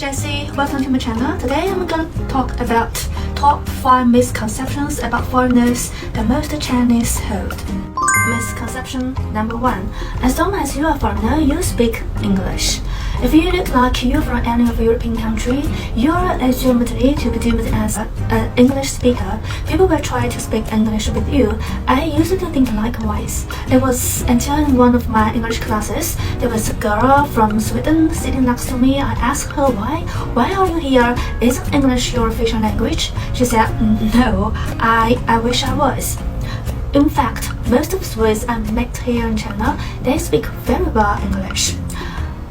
Jessie, welcome to my channel. Today I'm gonna talk about top 5 misconceptions about foreigners that most Chinese hold. Misconception number 1. As long as you are a foreigner, you speak English. If you look like you're from any of the European country, you're assumed to be deemed as an English speaker. People will try to speak English with you. I used to think likewise. It was until in one of my English classes, there was a girl from Sweden sitting next to me. I asked her why. Why are you here? Isn't English your official language? She said, no, I wish I was. In fact, most of the Swedes I met here in China, they speak very well English,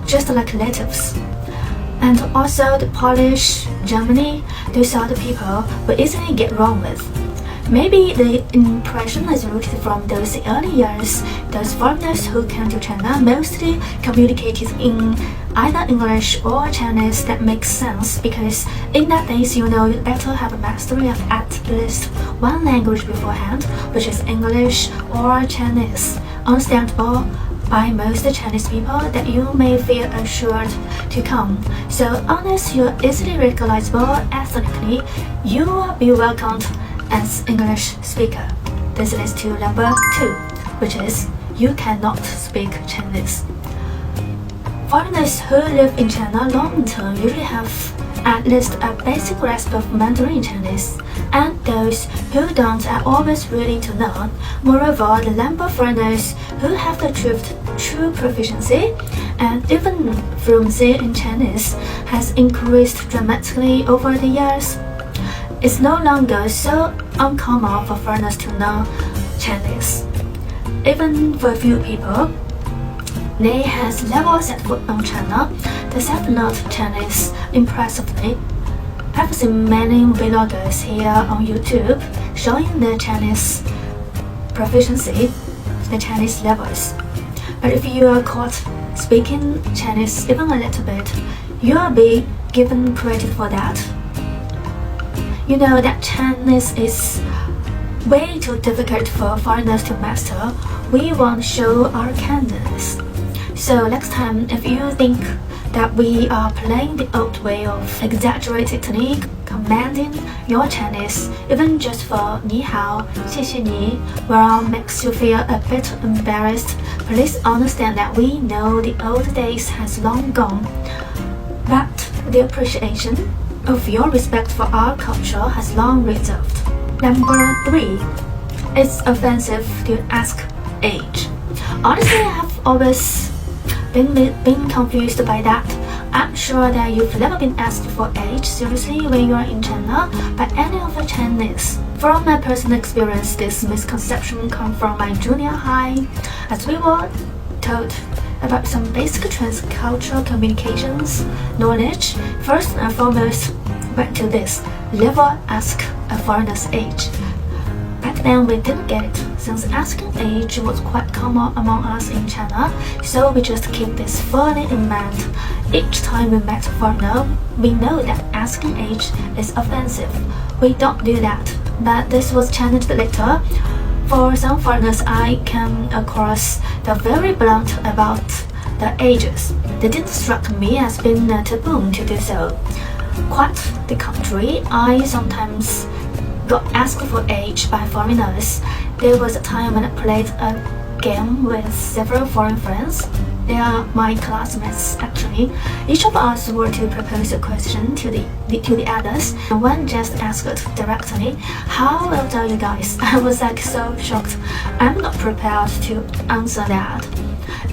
just like natives. And also the Polish, Germany, those are the people we easily get wrong with. Maybe the impression is rooted from those early years. Those foreigners who came to China mostly communicated in either English or Chinese. That makes sense because in that days you better have a mastery of at least one language beforehand, which is English or Chinese. Understandable by most Chinese people that you may feel assured to come. So unless you're easily recognizable ethnically, you will be welcomed as English speaker. This leads to number 2, which is you cannot speak Chinese. Foreigners who live in China long term usually have at least a basic grasp of Mandarin Chinese, and those who don't are always willing to learn. Moreover, the number of foreigners who have achieved true proficiency and even fluency in Chinese has increased dramatically over the years. It's no longer so uncommon for foreigners to know Chinese. Even for a few people, they has never set foot on China. They have learned Chinese impressively. I've seen many vloggers here on YouTube showing their Chinese proficiency, the Chinese levels. But if you are caught speaking Chinese even a little bit, you will be given credit for that. You know that Chinese is way too difficult for foreigners to master. We want to show our kindness. So next time, if you think that we are playing the old way of exaggerated technique, commanding your Chinese, even just for 你好, 谢谢你, well, makes you feel a bit embarrassed, please understand that we know the old days has long gone. But the appreciation of your respect for our culture has long reserved. Number 3. It's offensive to ask age. Honestly, I have always been confused by that. I'm sure that you've never been asked for age seriously when you are in China by any of the Chinese. From my personal experience, this misconception comes from my junior high, as we were told about some basic transcultural communications knowledge. First and foremost, went to this: never ask a foreigner's age. Back then we didn't get it, since asking age was quite common among us in China, so we just keep this firmly in mind. Each time we met a foreigner, we know that asking age is offensive. We don't do that, but this was changed later. For some foreigners I came across, they're very blunt about their ages. They didn't strike me as being a taboo to do so. Quite the contrary, I sometimes got asked for age by foreigners. There was a time when I played a game with several foreign friends. They are my classmates actually. Each of us were to propose a question to the others, and one just asked directly, "How old are you guys?" I was so shocked. I'm not prepared to answer that.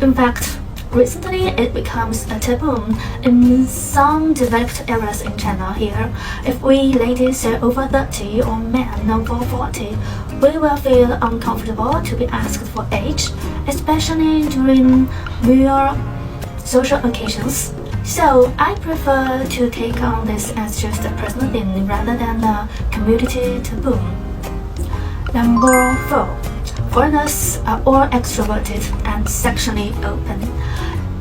In fact, recently it becomes a taboo in some developed areas in China here. If we ladies are over 30 or men over 40, we will feel uncomfortable to be asked for age, especially during real social occasions. So I prefer to take on this as just a personal thing rather than a community taboo. Number 4. Foreigners are all extroverted and sexually open.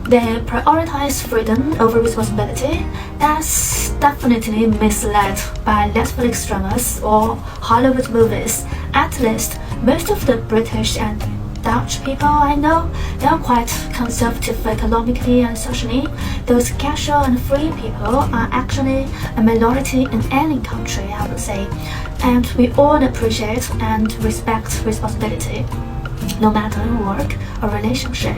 They prioritize freedom over responsibility. That's definitely misled by Netflix dramas or Hollywood movies. At least, most of the British and Dutch people I know, they are quite conservative economically and socially. Those casual and free people are actually a minority in any country, I would say. And we all appreciate and respect responsibility, no matter work or relationship.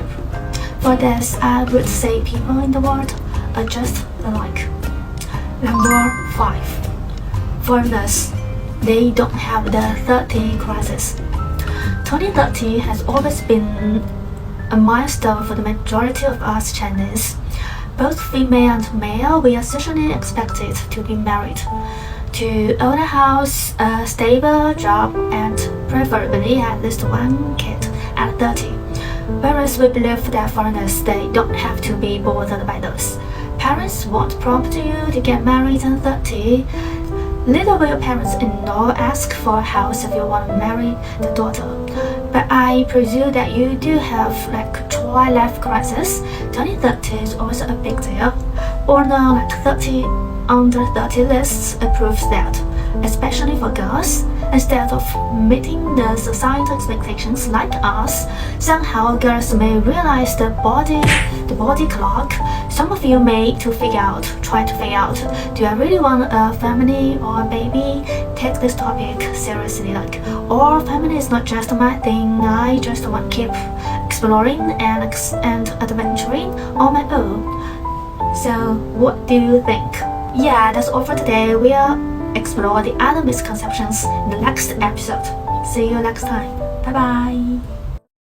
For this, I would say people in the world are just alike. Number 5. Foreigners, they don't have the 30 crisis. 2030 has always been a milestone for the majority of us Chinese. Both female and male, we are socially expected to be married, to own a house, a stable job, and preferably at least one kid at 30. Whereas we believe that foreigners, they don't have to be bothered by those. Parents won't prompt you to get married at 30. Little will your parents-in-law ask for a house if you want to marry the daughter. But I presume that you do have like tri-life crisis. 2030 is also a big deal. Or now like 30 under 30 lists proves that, especially for girls, instead of meeting the societal expectations like us, somehow girls may realize the body clock. Some of you may try to figure out, do I really want a family or a baby? Take this topic seriously, or family is not just my thing, I just want to keep exploring and adventuring on my own. So what do you think? Yeah, that's all for today. We'll explore the other misconceptions in the next episode. See you next time. Bye bye.